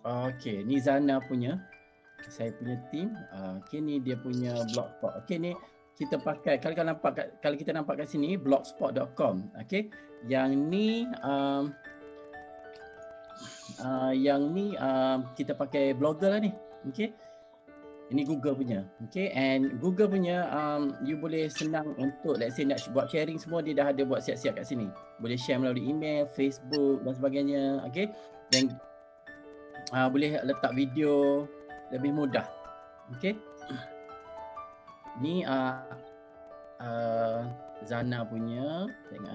Okey, ni Zana punya. Saya punya team. Okey, ni dia punya blogspot. Okey, ni kita pakai, kalau kita nampak kat sini blogspot.com. Okey. Yang ni kita pakai blogger lah ni. Okey. Ini Google punya. Okay, and Google punya you boleh senang untuk let's say nak buat sharing semua, dia dah ada buat siap-siap kat sini. Boleh share melalui email, Facebook dan sebagainya. Okay, dan boleh letak video lebih mudah. Okay, ni Zana punya, tengok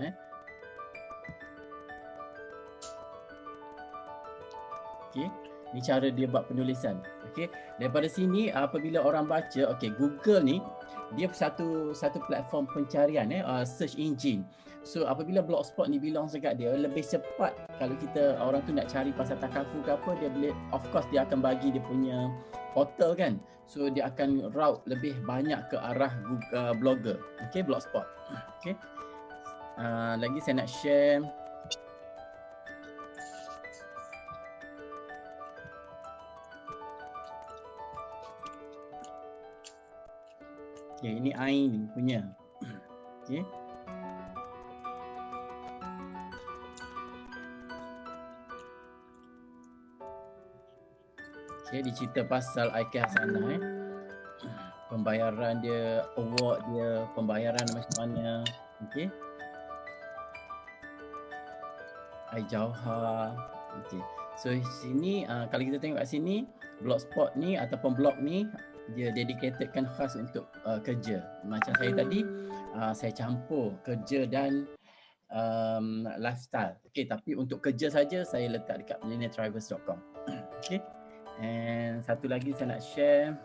Okay, ni cara dia buat penulisan. Okey, daripada sini apabila orang baca, okey, Google ni dia satu platform pencarian search engine. So apabila blogspot ni bilang dekat dia lebih cepat, kalau kita orang tu nak cari pasal takaful ke apa, dia boleh, of course dia akan bagi dia punya portal kan. So dia akan route lebih banyak ke arah Google, blogger. Okey, blogspot. Okey. Lagi saya nak share Okay, ini Ain punya. Okay. Okay, dia cerita pasal Aika Hasanah pembayaran dia, award dia, pembayaran macam mana. Okay. Ai Jauhar. Okay. So sini kalau kita tengok kat sini, blogspot ni ataupun blog ni dia dedicatedkan khas untuk kerja. Macam saya tadi, saya campur kerja dan lifestyle. Okay, tapi untuk kerja saja saya letak dekat millennialtravels.com. Okay, and satu lagi saya nak share.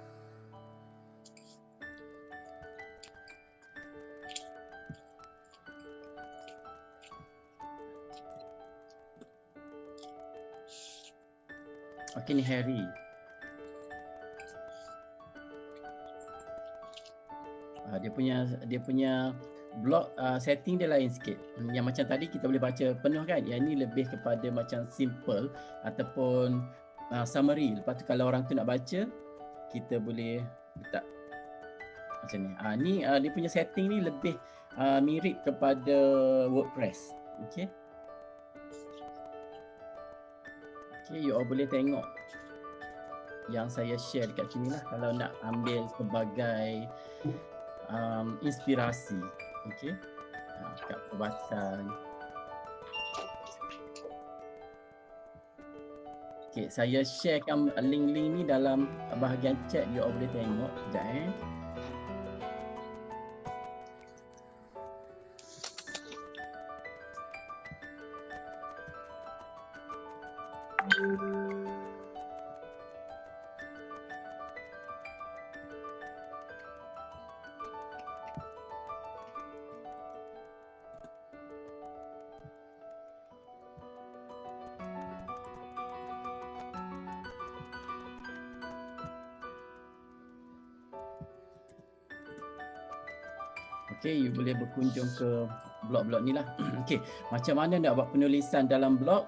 Okay, ni Harry. Dia punya blog setting dia lain sikit. Yang macam tadi kita boleh baca penuh kan. Yang ni lebih kepada macam simple ataupun summary. Lepas tu kalau orang tu nak baca, kita boleh letak macam ni. Ni dia punya setting ni lebih mirip kepada WordPress. Okay. Okay, you all boleh tengok yang saya share dekat sini lah kalau nak ambil sebagai inspirasi. Okey, kat perubatan. Okey, saya sharekan link-link ni dalam bahagian chat, you all boleh tengok. Sekejap Okay, you boleh berkunjung ke blog-blog ni lah. Okay, macam mana nak buat penulisan dalam blog?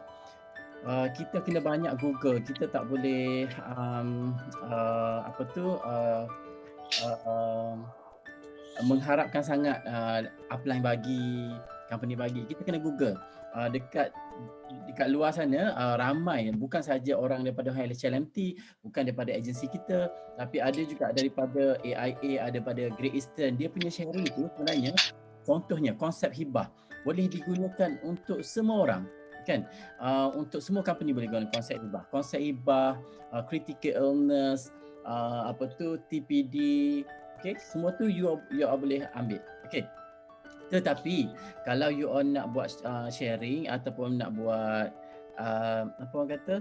Kita kena banyak Google. Kita tak boleh mengharapkan sangat upline bagi, company bagi. Kita kena Google. Dekat luar sana ramai, bukan saja orang daripada HLMT, bukan daripada agensi kita, tapi ada juga daripada AIA, ada daripada Great Eastern. Dia punya sharing tu sebenarnya, contohnya konsep hibah boleh digunakan untuk semua orang kan. Untuk semua company boleh guna konsep hibah. Konsep hibah, critical illness, TPD, okay, semua tu you boleh ambil. Okay. Tetapi kalau you all nak buat sharing ataupun nak buat apa orang kata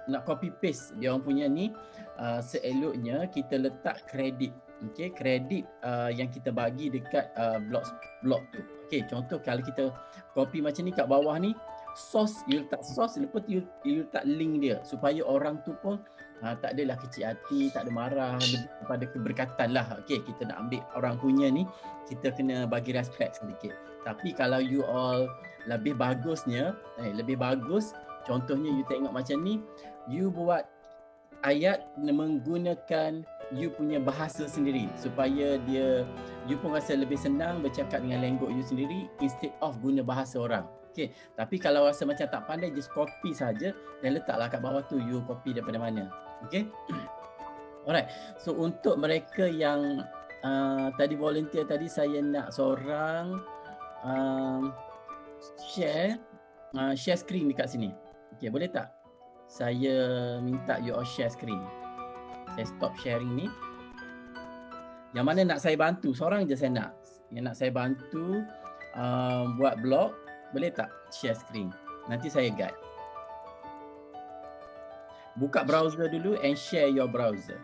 nak copy paste dia orang punya ni, seeloknya kita letak kredit. Okey, kredit yang kita bagi dekat blog tu. Okey, contoh kalau kita copy macam ni kat bawah ni, source, you letak source, lepas tu you letak link dia supaya orang tu pun tak adalah kecil hati, tak ada marah, lebih kepada keberkatan lah. Okey, kita nak ambil orang punya ni, kita kena bagi respect sedikit. Tapi kalau you all lebih bagus Contohnya you tengok macam ni, you buat ayat menggunakan you punya bahasa sendiri supaya you pun rasa lebih senang bercakap dengan lenggok you sendiri instead of guna bahasa orang. Okay. Tapi kalau rasa macam tak pandai, just copy saja dan letaklah kat bawah tu you copy daripada mana. Okay. Alright. So untuk mereka yang tadi volunteer tadi, saya nak seorang share screen dekat sini. Okay, boleh tak? Saya minta you all share screen. Saya stop sharing ni. Yang mana nak saya bantu? Seorang je saya nak. Yang nak saya bantu buat blog, boleh tak share screen? Nanti saya guide. Buka browser dulu and share your browser.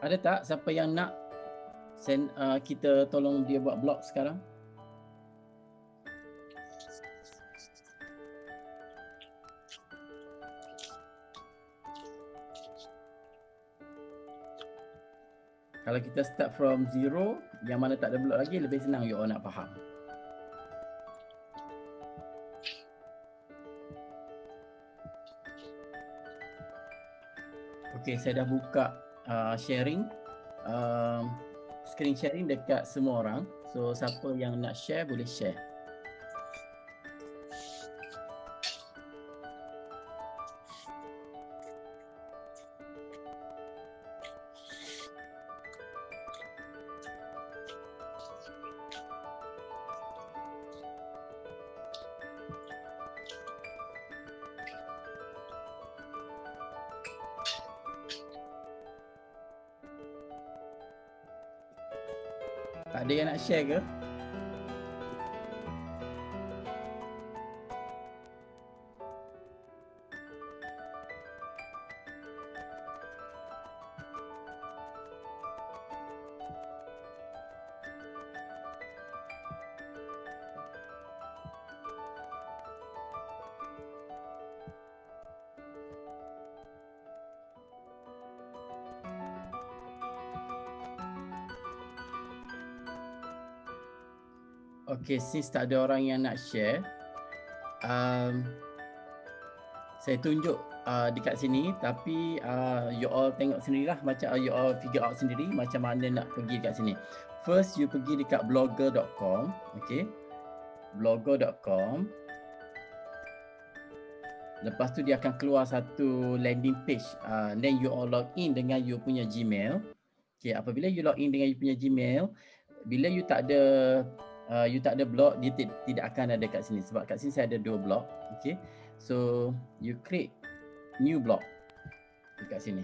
Ada tak siapa yang nak kita tolong dia buat blog sekarang? Kalau kita start from zero, yang mana tak ada blog lagi, lebih senang you all nak faham. Okey, saya dah buka sharing, screen sharing dekat semua orang. So siapa yang nak share boleh share. Tak ada yang nak share ke? Okay, since tak ada orang yang nak share, saya tunjuk dekat sini, tapi you all tengok sendirilah, macam you all figure out sendiri macam mana nak pergi dekat sini. First you pergi dekat blogger.com, okay, blogger.com. Lepas tu dia akan keluar satu landing page, then you all log in dengan you punya Gmail. Okay, apabila you log in dengan you punya Gmail, bila you tak ada blog, dia tidak akan ada kat sini, sebab kat sini saya ada 2 blog. Okay, so you create new blog dekat sini.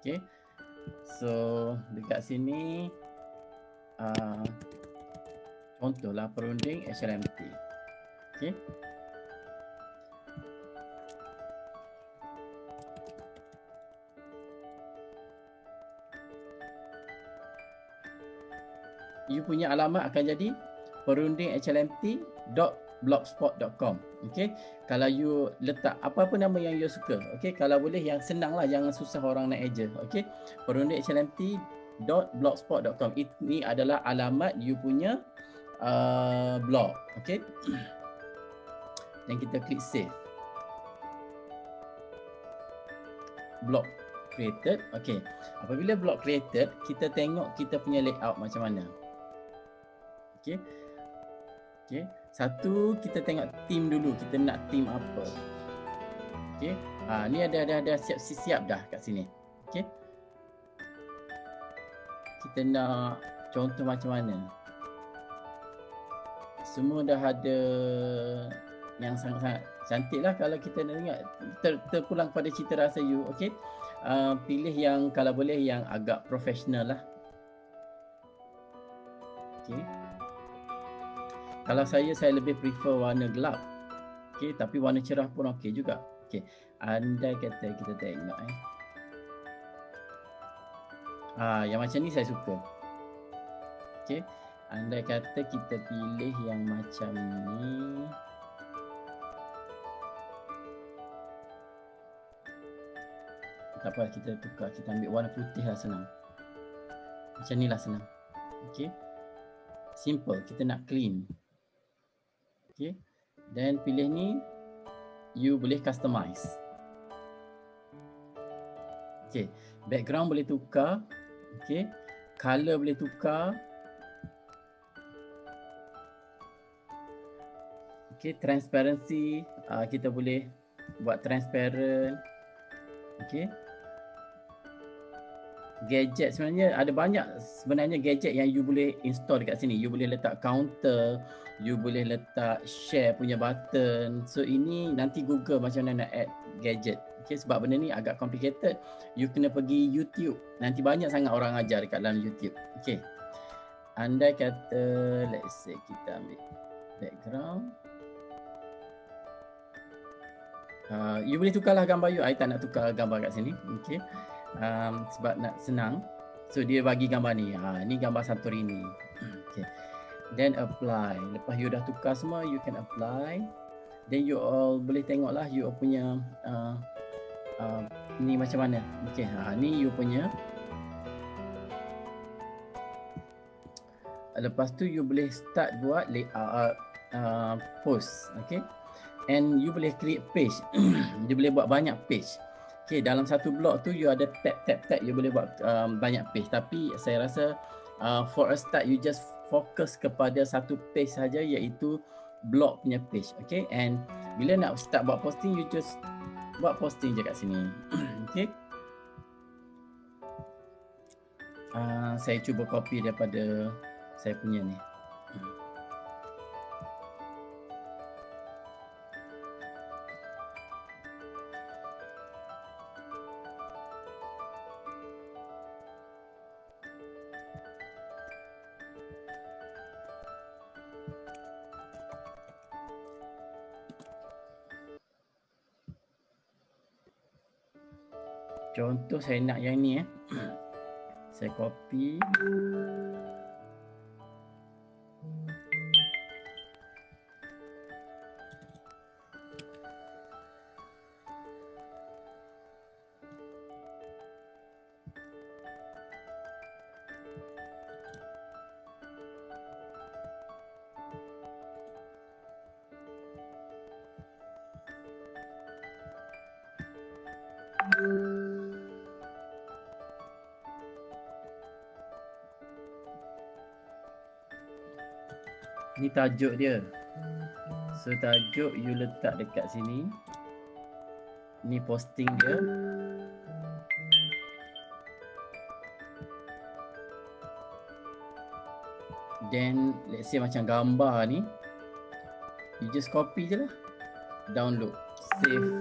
Okay, so dekat sini contohlah perunding HLMT. Okay, you punya alamat akan jadi perundinghLMT.blogspot.com. Okay, kalau you letak apa-apa nama yang you suka, okay, kalau boleh yang senang lah, jangan susah orang nak eja. Okay, perundinghLMT.blogspot.com. Ini adalah alamat you punya blog. Okay, dan kita klik save. Blog created. Okay, apabila blog created, kita tengok kita punya layout macam mana. Okay. Okay. Satu, kita tengok theme dulu. Kita nak theme apa. Okay. Ni ada siap dah kat sini. Okay. Kita nak contoh macam mana. Semua dah ada yang sangat-sangat cantik lah. Kalau kita nak ingat, terpulang pada cita rasa you. Okay. Pilih yang kalau boleh yang agak profesional lah. Okay. Kalau saya lebih prefer warna gelap. Okay, tapi warna cerah pun okey juga. Okay, andai kata kita tengok yang macam ni saya suka. Okay, andai kata kita pilih yang macam ni. tak apa, kita tukar, kita ambil warna putih lah, senang. Macam ni lah senang. Okay, simple, kita nak clean. Okay, then pilih ni, you boleh customize. Okay, background boleh tukar. Okay, color boleh tukar. Okay, transparency, kita boleh buat transparent. Okay, gadget sebenarnya ada banyak sebenarnya gadget yang you boleh install dekat sini. You boleh letak counter, you boleh letak share punya button. So ini nanti Google macam mana nak add gadget. Okay, sebab benda ni agak complicated. You kena pergi YouTube. Nanti banyak sangat orang ajar dekat dalam YouTube. Okay, andai kata let's say kita ambil background. You boleh tukarlah gambar you. I tak nak tukar gambar kat sini. Okay, sebab nak senang. So dia bagi gambar ni. Ni gambar Santorini. Okay, then apply. Lepas you dah tukar semua, you can apply. Then you all boleh tengok lah you punya ni macam mana. Okay, ni you punya. Lepas tu you boleh start buat post. Okay, and you boleh create page. Dia boleh buat banyak page. Okay, dalam satu blog tu you ada tab, you boleh buat banyak page. Tapi saya rasa for a start you just fokus kepada satu page saja, iaitu blog punya page. Okay, and bila nak start buat posting, you just buat posting je kat sini. Okay, saya cuba copy daripada saya punya ni. Contoh saya nak yang ni saya copy. Ni tajuk dia. So tajuk you letak dekat sini. Ni posting dia. Then let's say macam gambar ni, you just copy je lah. Download, save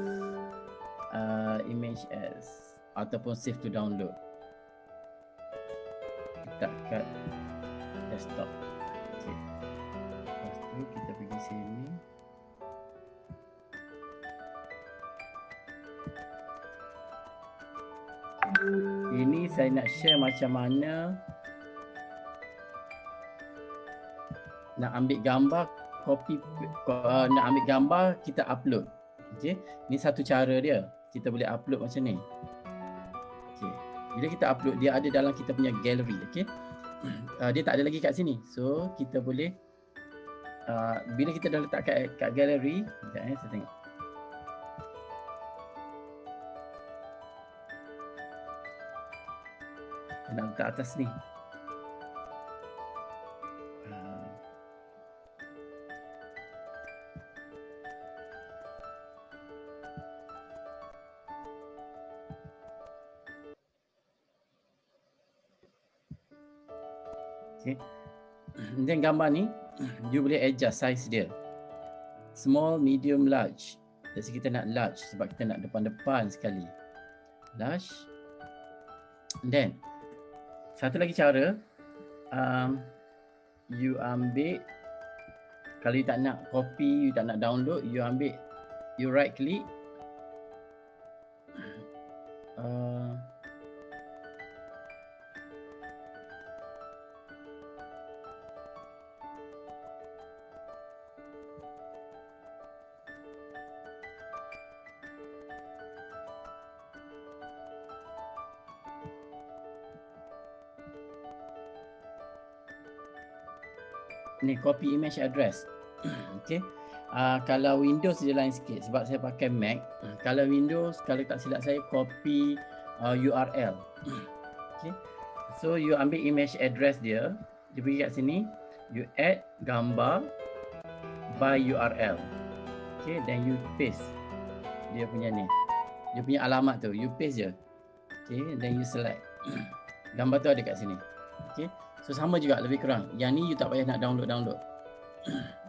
image as, ataupun save to download. Letak kat desktop. Okay, lepas tu kita pergi sini. Ini saya nak share macam mana nak ambil gambar, copy, nak ambil gambar kita upload. Okey, ni satu cara dia. Kita boleh upload macam ni. Okey, bila kita upload, dia ada dalam kita punya gallery. Okey, dia tak ada lagi kat sini. So kita boleh bila kita dah letak kat gallery, sekejap saya tengok. Nak letak atas ni. Okay. Dan gambar ni you boleh adjust size dia. Small, medium, large. Jadi kita nak large sebab kita nak depan-depan sekali. Large. Then satu lagi cara, you ambil, kalau you tak nak copy, you tak nak download, you ambil, you right click, ni copy image address. Okey. Kalau Windows dia lain sikit sebab saya pakai Mac. Kalau Windows, kalau tak silap saya, copy URL. Okey. So you ambil image address dia, dia pergi kat sini, you add gambar by URL. Okay, then you paste dia punya ni, dia punya alamat tu, you paste je. Okay, then you select. Gambar tu ada kat sini. Okay, so sama juga lebih kurang. Yang ni you tak payah nak download.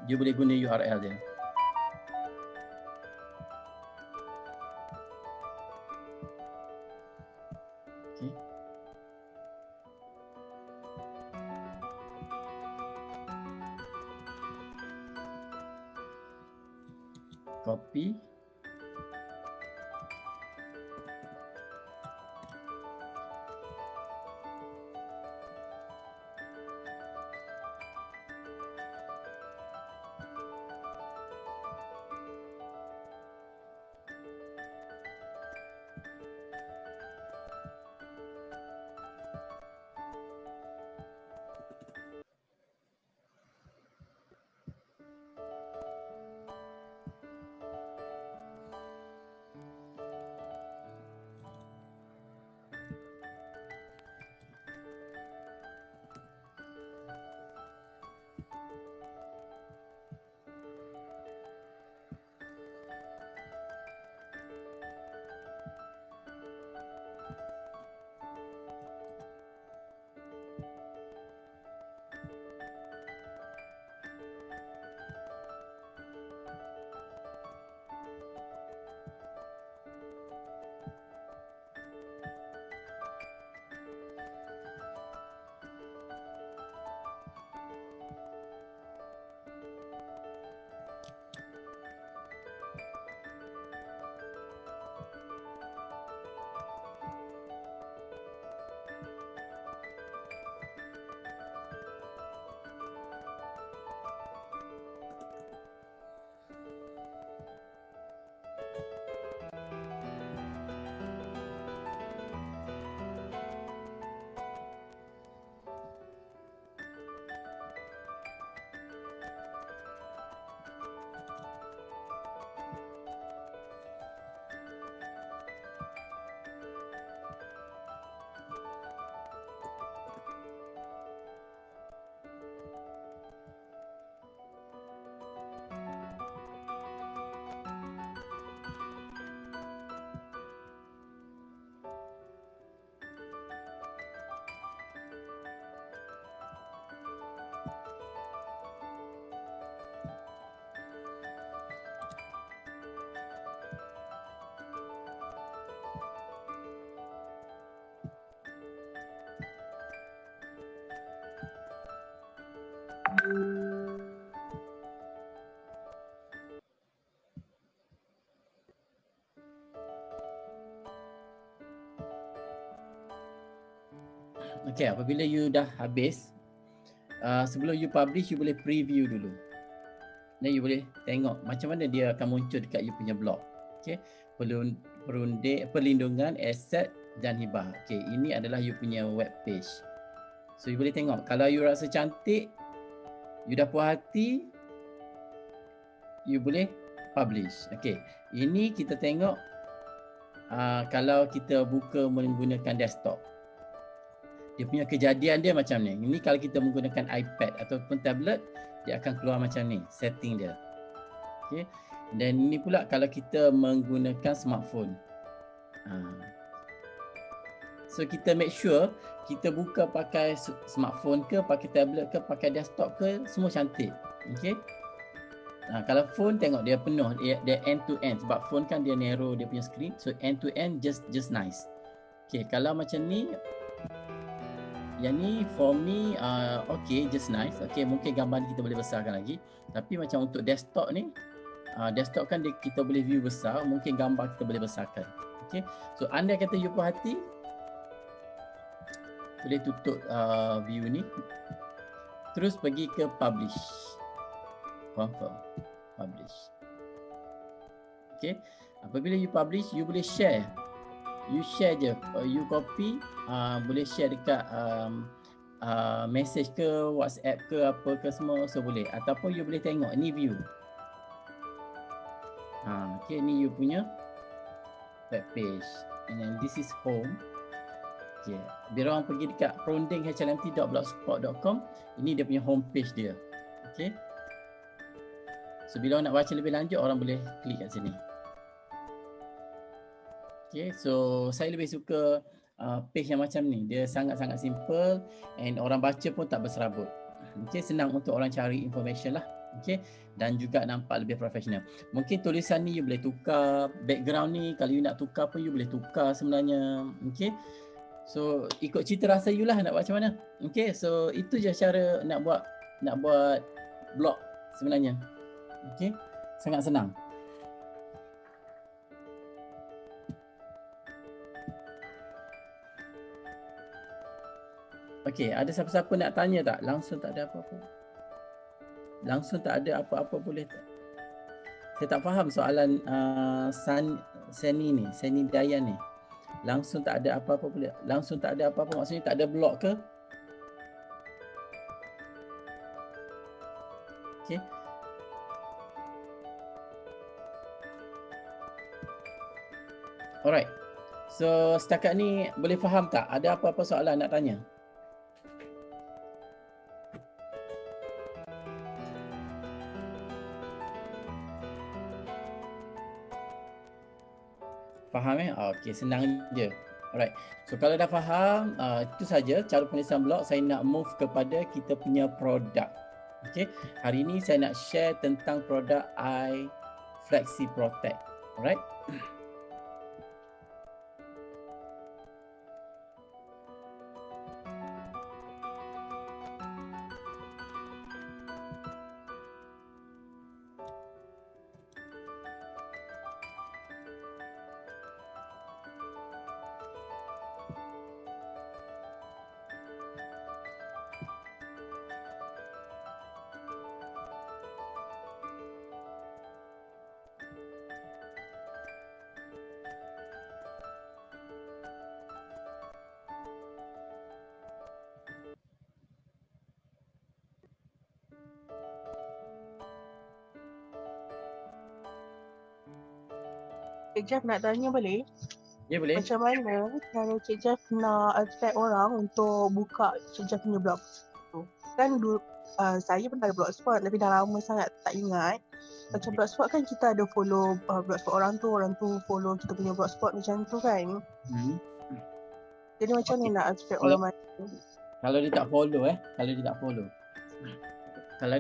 You boleh guna URL dia. Okay. Copy. Okay, apabila you dah habis, sebelum you publish, you boleh preview dulu. Dan you boleh tengok macam mana dia akan muncul dekat you punya blog. Okay, perlindungan aset dan hibah. Okay, ini adalah you punya web page. So you boleh tengok. Kalau you rasa cantik, you dah puas hati, you boleh publish. Okay, ini kita tengok kalau kita buka menggunakan desktop. Dia punya kejadian dia macam ni. Ini kalau kita menggunakan iPad ataupun tablet, dia akan keluar macam ni setting dia. Okay. Dan ini pula kalau kita menggunakan smartphone. So kita make sure kita buka pakai smartphone ke, pakai tablet ke, pakai desktop ke, semua cantik. Okay. Kalau phone tengok dia penuh, dia end to end sebab phone kan dia narrow dia punya screen. So end to end just nice. Okay, kalau macam ni, yang ni for me okay, just nice. Okay, mungkin gambar ni kita boleh besarkan lagi. Tapi macam untuk desktop ni, desktop kan kita boleh view besar, mungkin gambar kita boleh besarkan. Okay, so andai kata you puas hati, boleh tutup view ni, terus pergi ke publish, confirm, publish. Okay, apabila you publish, you boleh share. You share je, you copy, boleh share dekat message ke, WhatsApp ke, apa ke semua, so boleh. Ataupun you boleh tengok ni view. Okay, ni you punya web page. And then this is home. Okay. Bila orang pergi dekat perundinghLMT.blogspot.com, ini dia punya home page dia. Okay. So bila orang nak baca lebih lanjut, orang boleh klik kat sini. Okay, so saya lebih suka page yang macam ni. Dia sangat-sangat simple and orang baca pun tak berserabut. Okay, senang untuk orang cari information lah. Okay, dan juga nampak lebih profesional. Mungkin tulisan ni you boleh tukar, background ni kalau you nak tukar pun you boleh tukar sebenarnya. Okay, so ikut cita rasa you lah nak buat macam mana. Okay, so itu je cara nak buat blog sebenarnya. Okay, sangat senang. Okay, ada siapa-siapa nak tanya tak? Langsung tak ada apa-apa. Langsung tak ada apa-apa boleh tak? Saya tak faham soalan Seni Dayan ni. Langsung tak ada apa-apa boleh. Langsung tak ada apa-apa maksudnya tak ada blog ke? Okay. Alright. So setakat ni boleh faham tak? Ada apa-apa soalan nak tanya? Faham Okey, senang je. Alright. So kalau dah faham, itu saja cara penulisan blog. Saya nak move kepada kita punya produk. Okey. Hari ini saya nak share tentang produk iFlexi Protect. Alright. Cik Jeff nak tanya boleh? Ya boleh. Macam mana kalau Cik Jeff nak attract orang untuk buka Cik Jeff punya blog tu? Kan saya pernah ada blogspot tapi dah lama sangat tak ingat. Macam blogspot kan kita ada follow blogspot orang tu follow kita punya blogspot macam tu kan. Jadi macam mana nak attract orang macam Kalau dia tak follow Kalau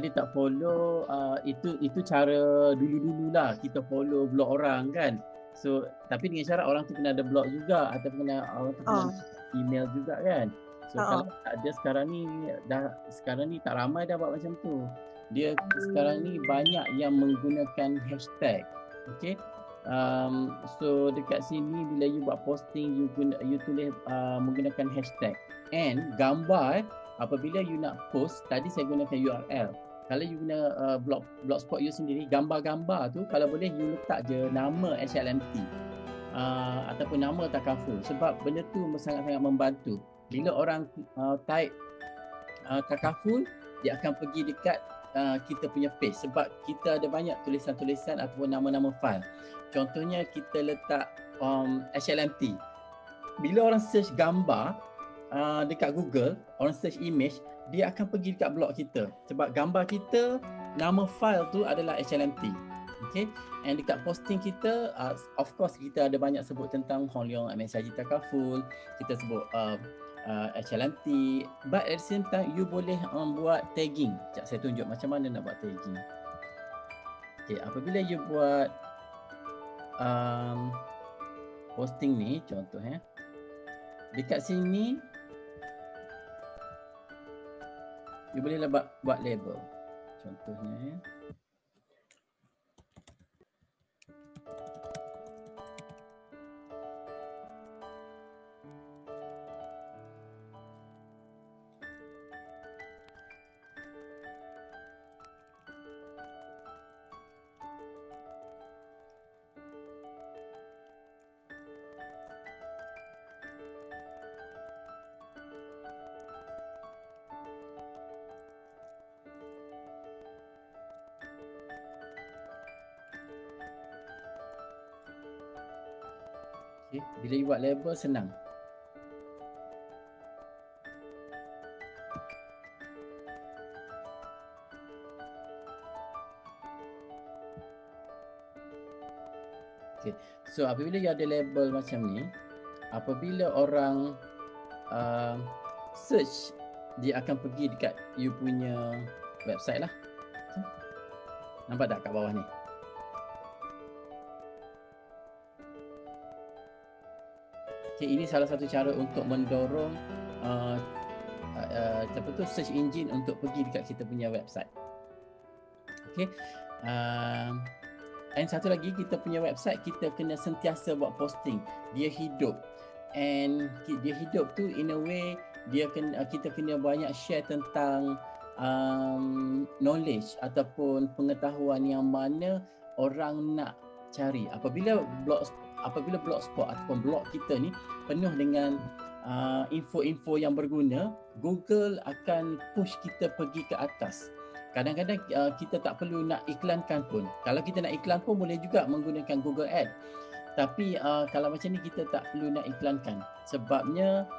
dia tak follow, itu cara dulu-dululah kita follow blog orang kan. So tapi dengan syarat orang tu kena ada blog juga ataupun orang tu kena email juga kan. So kalau tak ada sekarang ni tak ramai dah buat macam tu. Dia sekarang ni banyak yang menggunakan hashtag. Okay. So dekat sini bila you buat posting you tulis menggunakan hashtag and gambar apabila you nak post, tadi saya gunakan URL. Kalau you guna blogspot you sendiri, gambar-gambar tu kalau boleh you letak je nama HLMT ataupun nama Takaful sebab benda tu sangat-sangat membantu. Bila orang type Takaful, dia akan pergi dekat kita punya page sebab kita ada banyak tulisan-tulisan ataupun nama-nama file. Contohnya kita letak HLMT. Bila orang search gambar dekat Google, orang search image, dia akan pergi dekat blog kita sebab gambar kita, nama file tu adalah HLMT. Okay, and dekat posting kita of course kita ada banyak sebut tentang Hong Leong MSIG Takaful, kita sebut HLMT, but at the same time you boleh buat tagging. Sekejap saya tunjuk macam mana nak buat tagging. Okay, apabila you buat posting ni, contoh dekat sini you boleh buat label. Contohnya Okay. Bila you buat label senang. Okay. So apabila you ada label macam ni, apabila orang search, dia akan pergi dekat you punya website lah. Nampak tak kat bawah ni? Okay, ini salah satu cara untuk mendorong search engine untuk pergi dekat kita punya website. Okay. And satu lagi, kita punya website kita kena sentiasa buat posting. Dia hidup. And dia hidup tu in a way kita kena banyak share tentang knowledge ataupun pengetahuan yang mana orang nak cari. Apabila blogspot ataupun blog kita ni penuh dengan info-info yang berguna, Google akan push kita pergi ke atas. Kadang-kadang kita tak perlu nak iklankan pun. Kalau kita nak iklan pun boleh juga menggunakan Google Ad. Tapi kalau macam ni kita tak perlu nak iklankan. Sebabnya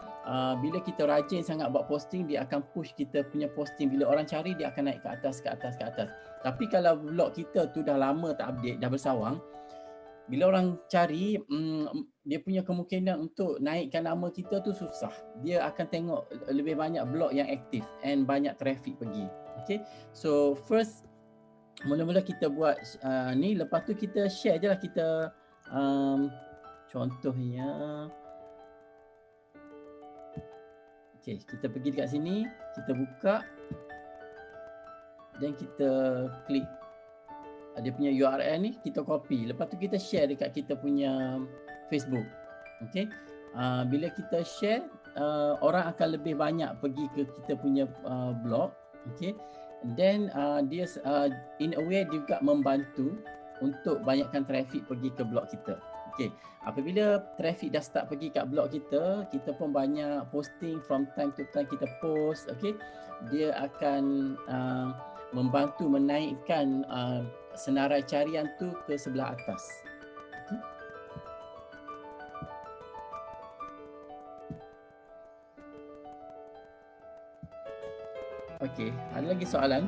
bila kita rajin sangat buat posting, dia akan push kita punya posting. Bila orang cari, dia akan naik ke atas. Tapi kalau blog kita tu dah lama tak update, dah bersawang, bila orang cari, dia punya kemungkinan untuk naikkan nama kita tu susah. Dia akan tengok lebih banyak blog yang aktif and banyak traffic pergi. Okay, so first mula-mula kita buat ni, lepas tu kita share je lah. Kita contohnya, okay, kita pergi dekat sini, kita buka dan kita klik dia punya URL ni, kita copy. Lepas tu kita share dekat kita punya Facebook. Okay, bila kita share, orang akan lebih banyak pergi ke kita punya blog. Okay, then dia in a way juga membantu untuk banyakkan traffic pergi ke blog kita. Okay, apabila traffic dah start pergi kat blog kita, kita pun banyak posting, from time to time kita post. Okay, dia akan membantu menaikkan senarai carian tu ke sebelah atas. Okay, ada lagi soalan?